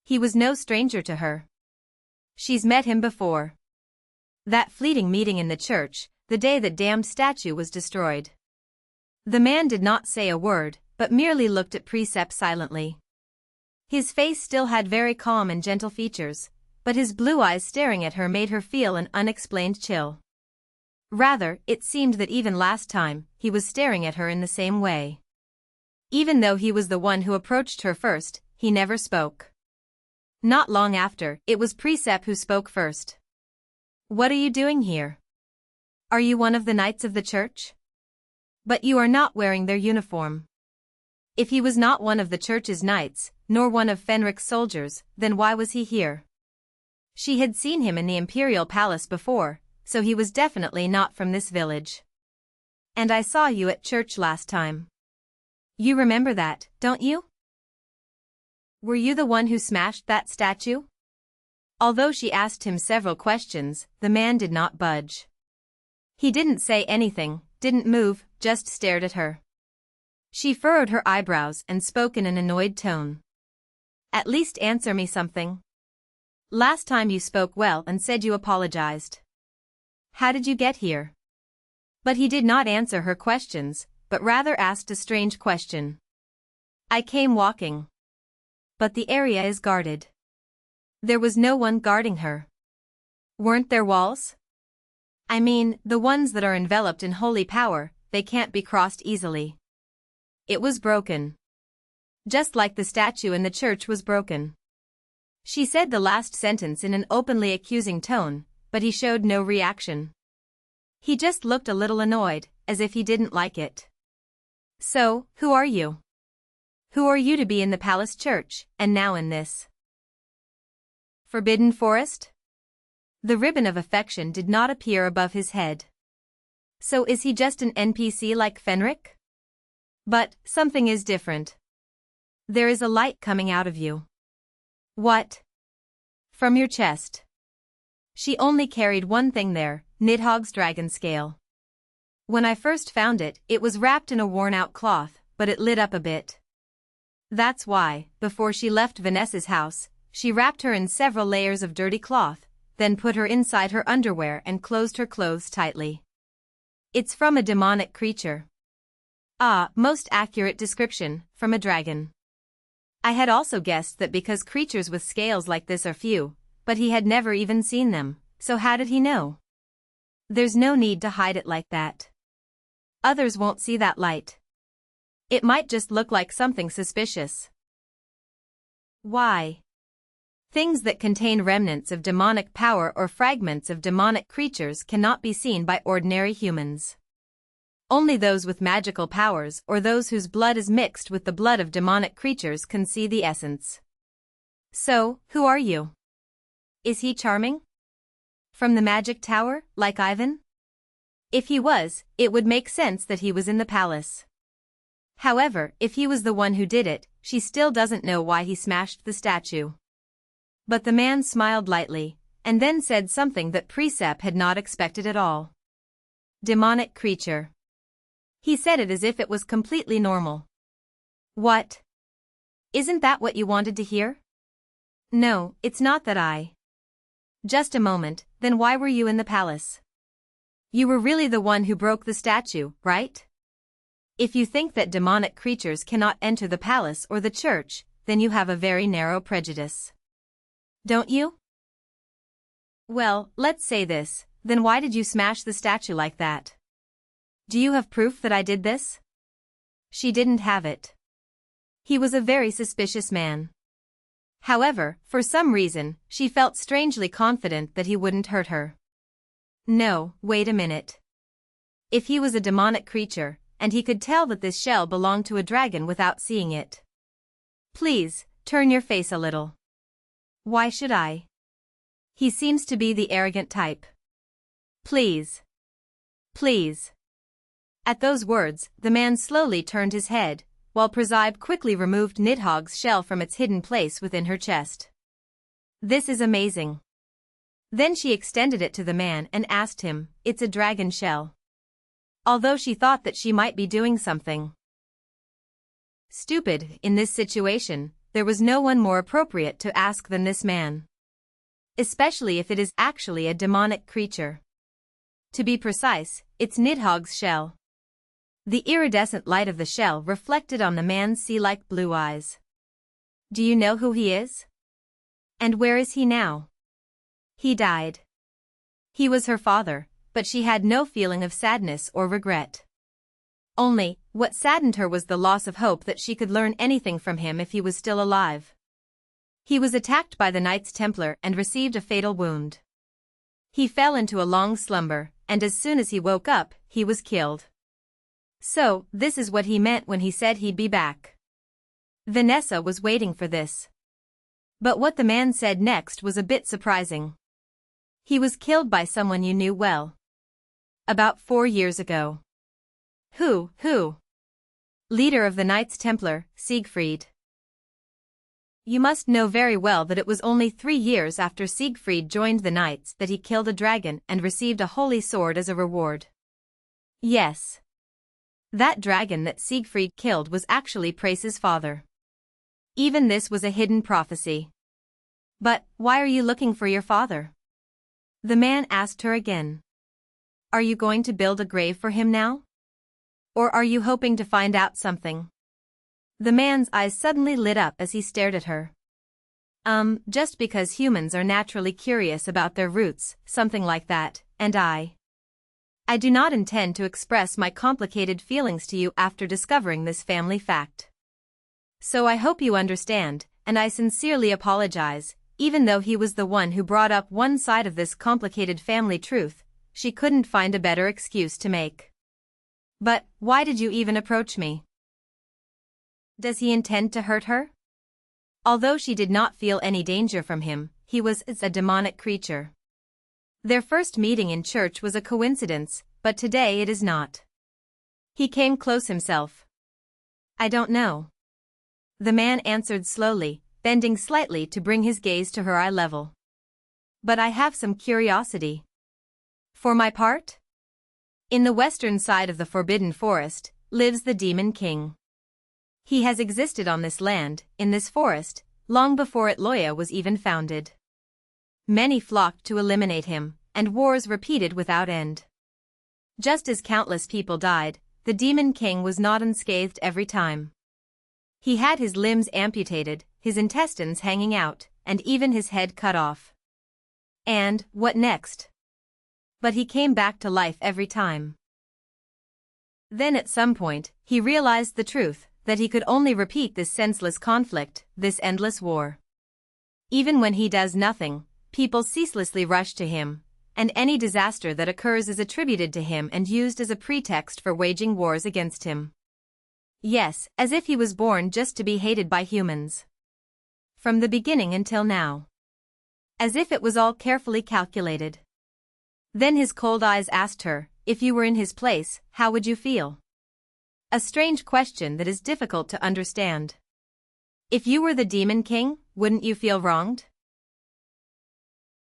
He was no stranger to her. She's met him before. That fleeting meeting in the church, the day that damned statue was destroyed. The man did not say a word, but merely looked at Presepe silently. His face still had very calm and gentle features, but his blue eyes staring at her made her feel an unexplained chill. Rather, it seemed that even last time, he was staring at her in the same way. Even though he was the one who approached her first, he never spoke. Not long after, it was Presepe who spoke first. "What are you doing here? Are you one of the knights of the church? But you are not wearing their uniform." If he was not one of the church's knights, nor one of Fenric's soldiers, then why was he here? She had seen him in the imperial palace before, so he was definitely not from this village. "And I saw you at church last time. You remember that, don't you? Were you the one who smashed that statue?" Although she asked him several questions, the man did not budge. He didn't say anything, didn't move, just stared at her. She furrowed her eyebrows and spoke in an annoyed tone. "At least answer me something. Last time you spoke well and said you apologized. How did you get here?" But he did not answer her questions, but rather asked a strange question. "I came walking. But the area is guarded." There was no one guarding her. Weren't there walls? I mean, the ones that are enveloped in holy power, they can't be crossed easily. It was broken. Just like the statue in the church was broken. She said the last sentence in an openly accusing tone, but he showed no reaction. He just looked a little annoyed, as if he didn't like it. "So, who are you? Who are you to be in the palace church, and now in this forbidden forest?" The ribbon of affection did not appear above his head. "So is he just an NPC like Fenric? But, something is different. There is a light coming out of you." "What?" "From your chest." She only carried one thing there, Nidhogg's dragon scale. "When I first found it, it was wrapped in a worn-out cloth, but it lit up a bit. That's why, before she left Vanessa's house, she wrapped her in several layers of dirty cloth, then put her inside her underwear and closed her clothes tightly. It's from a demonic creature." "Ah, most accurate description, from a dragon." I had also guessed that because creatures with scales like this are few, but he had never even seen them, so how did he know? There's no need to hide it like that. Others won't see that light. It might just look like something suspicious. Why? Things that contain remnants of demonic power or fragments of demonic creatures cannot be seen by ordinary humans. Only those with magical powers or those whose blood is mixed with the blood of demonic creatures can see the essence. "So, who are you? Is he charming? From the magic tower, like Ivan?" If he was, it would make sense that he was in the palace. However, if he was the one who did it, she still doesn't know why he smashed the statue. But the man smiled lightly, and then said something that Presepe had not expected at all. "Demonic creature." He said it as if it was completely normal. "What? Isn't that what you wanted to hear?" "No, it's not that I." "Just a moment, then why were you in the palace? You were really the one who broke the statue, right? If you think that demonic creatures cannot enter the palace or the church, then you have a very narrow prejudice. Don't you? Well, let's say this, then why did you smash the statue like that? Do you have proof that I did this?" She didn't have it. He was a very suspicious man. However, for some reason, she felt strangely confident that he wouldn't hurt her. No, wait a minute. If he was a demonic creature, and he could tell that this shell belonged to a dragon without seeing it. Please, turn your face a little. Why should I? He seems to be the arrogant type. Please. Please. At those words, the man slowly turned his head, while Presepe quickly removed Nidhogg's shell from its hidden place within her chest. This is amazing. Then she extended it to the man and asked him, "It's a dragon shell." Although she thought that she might be doing something stupid in this situation, there was no one more appropriate to ask than this man. Especially if it is actually a demonic creature. To be precise, it's Nidhogg's shell. The iridescent light of the shell reflected on the man's sea-like blue eyes. Do you know who he is? And where is he now? He died. He was her father, but she had no feeling of sadness or regret. Only, what saddened her was the loss of hope that she could learn anything from him if he was still alive. He was attacked by the Knights Templar and received a fatal wound. He fell into a long slumber, and as soon as he woke up, he was killed. So, this is what he meant when he said he'd be back. Vanessa was waiting for this. But what the man said next was a bit surprising. He was killed by someone you knew well. About 4 years ago. Who? Leader of the Knights Templar, Siegfried. You must know very well that it was only 3 years after Siegfried joined the Knights that he killed a dragon and received a holy sword as a reward. Yes. That dragon that Siegfried killed was actually Praesepe's father. Even this was a hidden prophecy. But, why are you looking for your father? The man asked her again. Are you going to build a grave for him now? Or are you hoping to find out something? The man's eyes suddenly lit up as he stared at her. Just because humans are naturally curious about their roots, something like that, and I do not intend to express my complicated feelings to you after discovering this family fact. So I hope you understand, and I sincerely apologize, even though he was the one who brought up one side of this complicated family truth, she couldn't find a better excuse to make. But, why did you even approach me? Does he intend to hurt her? Although she did not feel any danger from him, he was a demonic creature. Their first meeting in church was a coincidence, but today it is not. He came close himself. I don't know. The man answered slowly, bending slightly to bring his gaze to her eye level. But I have some curiosity. For my part? In the western side of the Forbidden Forest, lives the Demon King. He has existed on this land, in this forest, long before Itloya was even founded. Many flocked to eliminate him, and wars repeated without end. Just as countless people died, the Demon King was not unscathed every time. He had his limbs amputated, his intestines hanging out, and even his head cut off. And, what next? But he came back to life every time. Then at some point, he realized the truth, that he could only repeat this senseless conflict, this endless war. Even when he does nothing, people ceaselessly rush to him, and any disaster that occurs is attributed to him and used as a pretext for waging wars against him. Yes, as if he was born just to be hated by humans. From the beginning until now. As if it was all carefully calculated. Then his cold eyes asked her, if you were in his place, how would you feel? A strange question that is difficult to understand. If you were the Demon King, wouldn't you feel wronged?